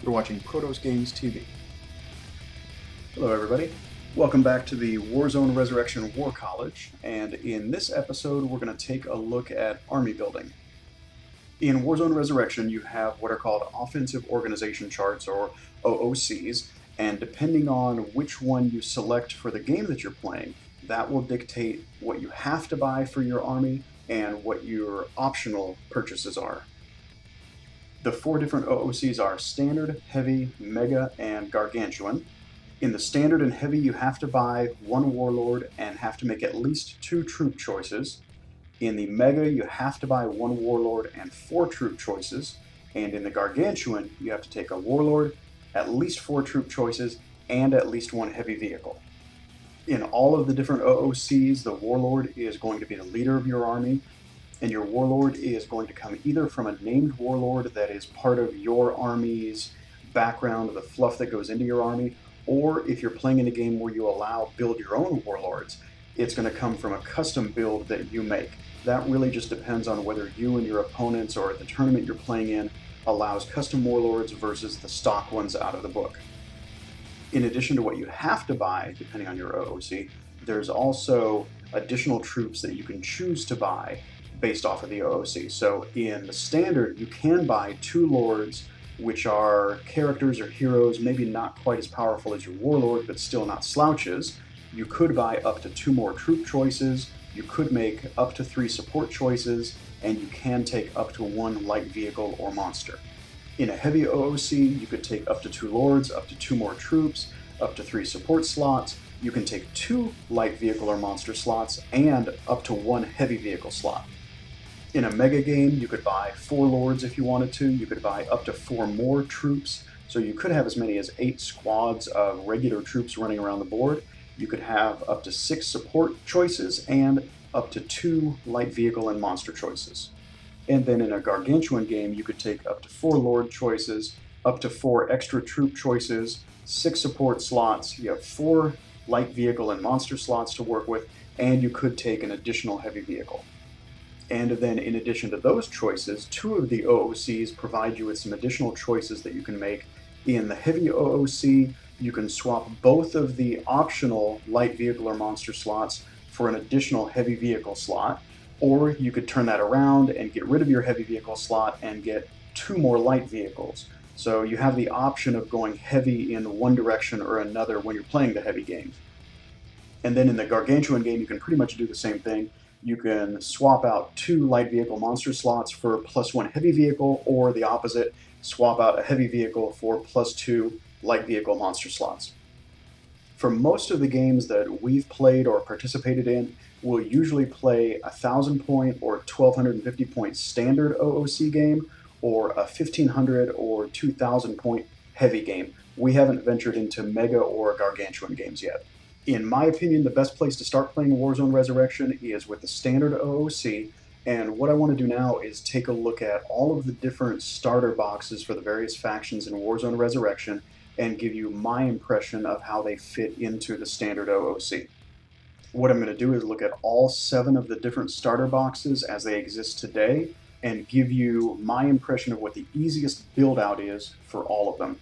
You're watching Prodos Games TV. Hello everybody, welcome back to the Warzone Resurrection War College, and in this episode we're going to take a look at army building. In Warzone Resurrection you have what are called offensive organization charts, or OOCs, and depending on which one you select for the game that you're playing, that will dictate what you have to buy for your army and what your optional purchases are. The four different OOCs are Standard, Heavy, Mega, and Gargantuan. In the Standard and Heavy you have to buy one Warlord and have to make at least 2 troop choices. In the Mega you have to buy one Warlord and 4 troop choices. And in the Gargantuan you have to take a Warlord, at least 4 troop choices, and at least 1 heavy vehicle. In all of the different OOCs, the Warlord is going to be the leader of your army, and your Warlord is going to come either from a named Warlord that is part of your army's background, the fluff that goes into your army, or if you're playing in a game where you allow build your own Warlords, it's going to come from a custom build that you make. That really just depends on whether you and your opponents or the tournament you're playing in allows custom Warlords versus the stock ones out of the book. In addition to what you have to buy, depending on your OOC, there's also additional troops that you can choose to buy based off of the OOC. So in the Standard, you can buy 2 Lords, which are characters or heroes, maybe not quite as powerful as your Warlord, but still not slouches. You could buy up to 2 more troop choices, you could make up to 3 support choices, and you can take up to 1 light vehicle or monster. In a Heavy OOC, you could take up to 2 Lords, up to 2 more troops, up to 3 support slots. You can take 2 light vehicle or monster slots, and up to 1 heavy vehicle slot. In a Mega game, you could buy 4 Lords if you wanted to. You could buy up to 4 more troops, so you could have as many as 8 squads of regular troops running around the board. You could have up to 6 support choices and up to 2 light vehicle and monster choices. And then in a Gargantuan game, you could take up to 4 Lord choices, up to 4 extra troop choices, 6 support slots, you have 4 light vehicle and monster slots to work with, and you could take an additional heavy vehicle. And then in addition to those choices, 2 of the OOCs provide you with some additional choices that you can make. In the Heavy OOC, you can swap both of the optional light vehicle or monster slots for an additional heavy vehicle slot, or you could turn that around and get rid of your heavy vehicle slot and get 2 more light vehicles. So you have the option of going heavy in one direction or another when you're playing the heavy game. And then in the Gargantuan game, you can pretty much do the same thing. You can swap out 2 light vehicle monster slots for +1 heavy vehicle, or the opposite, swap out a heavy vehicle for +2 light vehicle monster slots. For most of the games that we've played or participated in, we'll usually play a 1,000 point or 1,250 point standard OOC game, or a 1,500 or 2,000 point heavy game. We haven't ventured into Mega or Gargantuan games yet. In my opinion, the best place to start playing Warzone Resurrection is with the Standard OOC, and what I want to do now is take a look at all of the different starter boxes for the various factions in Warzone Resurrection and give you my impression of how they fit into the Standard OOC. What I'm going to do is look at all 7 of the different starter boxes as they exist today and give you my impression of what the easiest build out is for all of them.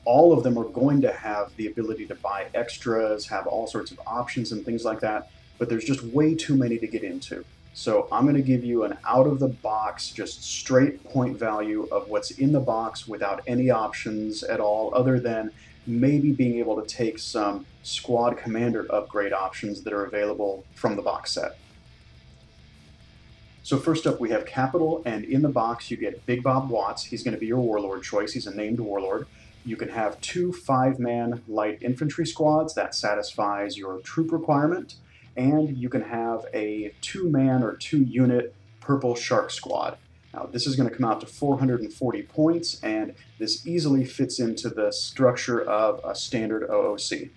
All of them are going to have the ability to buy extras, have all sorts of options and things like that, but there's just way too many to get into. So I'm going to give you an out-of-the-box, just straight point value of what's in the box without any options at all, other than maybe being able to take some squad commander upgrade options that are available from the box set. So first up we have Capital, and in the box you get Big Bob Watts. He's going to be your Warlord choice. He's a named Warlord. You can have 2 5-man light infantry squads. That satisfies your troop requirement. And you can have a 2-man or 2-unit Purple Shark squad. Now this is going to come out to 440 points, and this easily fits into the structure of a standard OOC.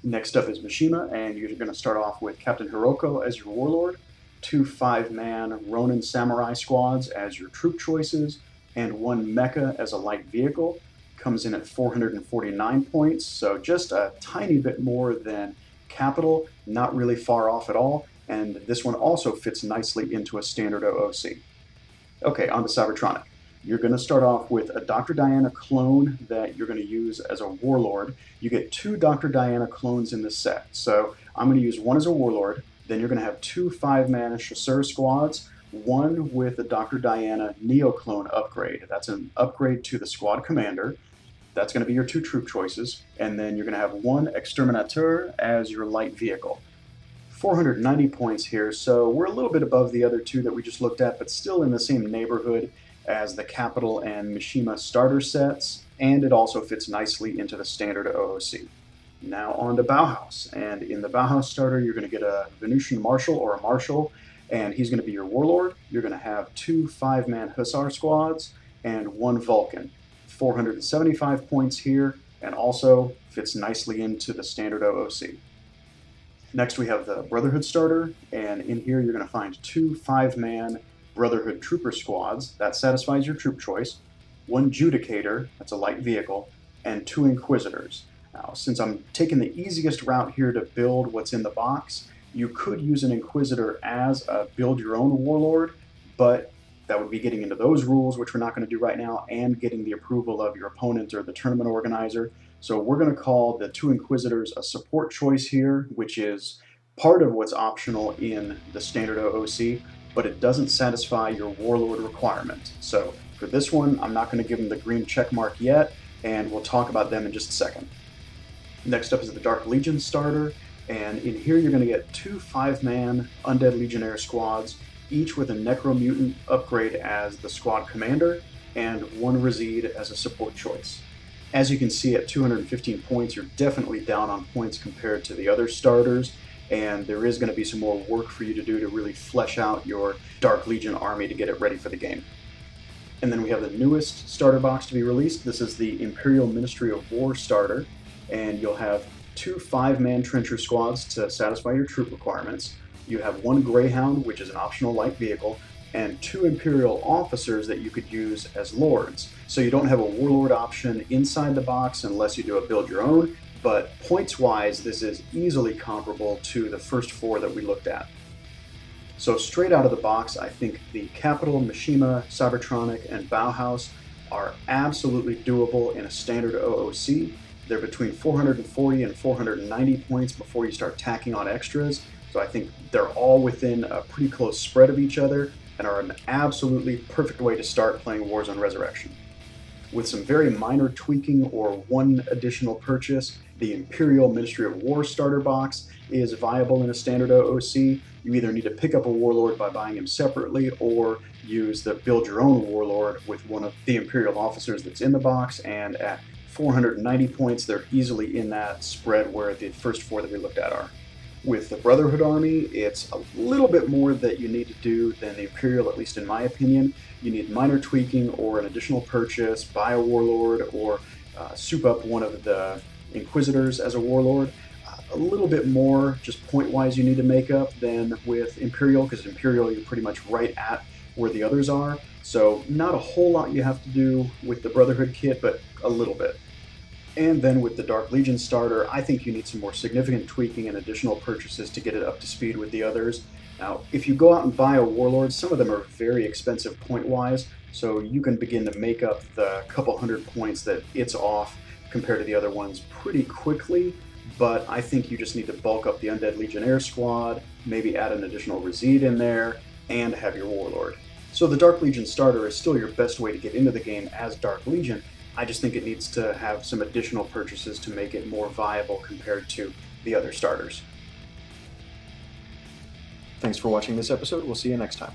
Next up is Mishima, and you're going to start off with Captain Hiroko as your Warlord, 2 5-man Ronin Samurai squads as your troop choices, and 1 mecha as a light vehicle. Comes in at 449 points, so just a tiny bit more than Capital, not really far off at all, and this one also fits nicely into a standard OOC. Okay, on to Cybertronic. You're going to start off with a Dr. Diana clone that you're going to use as a warlord. You get 2 Dr. Diana clones in this set. So I'm going to use one as a warlord. Then you're going to have 2 5-man chasseur squads, one with a Dr. Diana Neo clone upgrade. That's an upgrade to the squad commander. That's going to be your 2 troop choices. And then you're going to have 1 exterminateur as your light vehicle. 490 points here, so we're a little bit above the other 2 that we just looked at, but still in the same neighborhood as the Capital and Mishima starter sets, and it also fits nicely into the standard OOC. Now on to Bauhaus, and in the Bauhaus starter you're going to get a Venusian Marshal or a Marshal, and he's going to be your warlord. You're going to have 2 5-man Hussar squads and 1 Vulcan. 475 points here, and also fits nicely into the standard OOC. Next we have the Brotherhood starter, and in here you're going to find 2 5-man Brotherhood trooper squads. That satisfies your troop choice. 1 Judicator, that's a light vehicle, and 2 Inquisitors. Now, since I'm taking the easiest route here to build what's in the box, you could use an Inquisitor as a build your own warlord, but that would be getting into those rules, which we're not going to do right now, and getting the approval of your opponent or the tournament organizer. So we're going to call the 2 Inquisitors a support choice here, which is part of what's optional in the standard OOC, but it doesn't satisfy your warlord requirement. So for this one, I'm not going to give them the green check mark yet, and we'll talk about them in just a second. Next up is the Dark Legion starter, and in here you're going to get 2 5-man Undead Legionnaire squads, each with a Necromutant upgrade as the squad commander, and 1 Reside as a support choice. As you can see, at 215 points, you're definitely down on points compared to the other starters, and there is going to be some more work for you to do to really flesh out your Dark Legion army to get it ready for the game. And then we have the newest starter box to be released. This is the Imperial Ministry of War starter, and you'll have 2 5-man trencher squads to satisfy your troop requirements. You have 1 Greyhound, which is an optional light vehicle, and 2 Imperial officers that you could use as lords. So you don't have a warlord option inside the box unless you do a build your own, but points-wise, this is easily comparable to the first 4 that we looked at. So straight out of the box, I think the Capital, Mishima, Cybertronic, and Bauhaus are absolutely doable in a standard OOC. They're between 440 and 490 points before you start tacking on extras. So I think they're all within a pretty close spread of each other and are an absolutely perfect way to start playing Warzone Resurrection. With some very minor tweaking or 1 additional purchase, the Imperial Ministry of War starter box is viable in a standard OOC. You either need to pick up a warlord by buying him separately or use the build your own warlord with one of the Imperial officers that's in the box, and at 490 points they're easily in that spread where the first 4 that we looked at are. With the Brotherhood army, it's a little bit more that you need to do than the Imperial, at least in my opinion. You need minor tweaking or an additional purchase, buy a warlord, or soup up one of the Inquisitors as a warlord. A little bit more, just point-wise, you need to make up than with Imperial, because Imperial you're pretty much right at where the others are. So not a whole lot you have to do with the Brotherhood kit, but a little bit. And then with the Dark Legion starter, I think you need some more significant tweaking and additional purchases to get it up to speed with the others. Now, if you go out and buy a warlord, some of them are very expensive point-wise, so you can begin to make up the couple hundred points that it's off compared to the other ones pretty quickly, but I think you just need to bulk up the Undead Legionnaire squad, maybe add an additional Reside in there, and have your warlord. So the Dark Legion starter is still your best way to get into the game as Dark Legion. I just think it needs to have some additional purchases to make it more viable compared to the other starters. Thanks for watching this episode. We'll see you next time.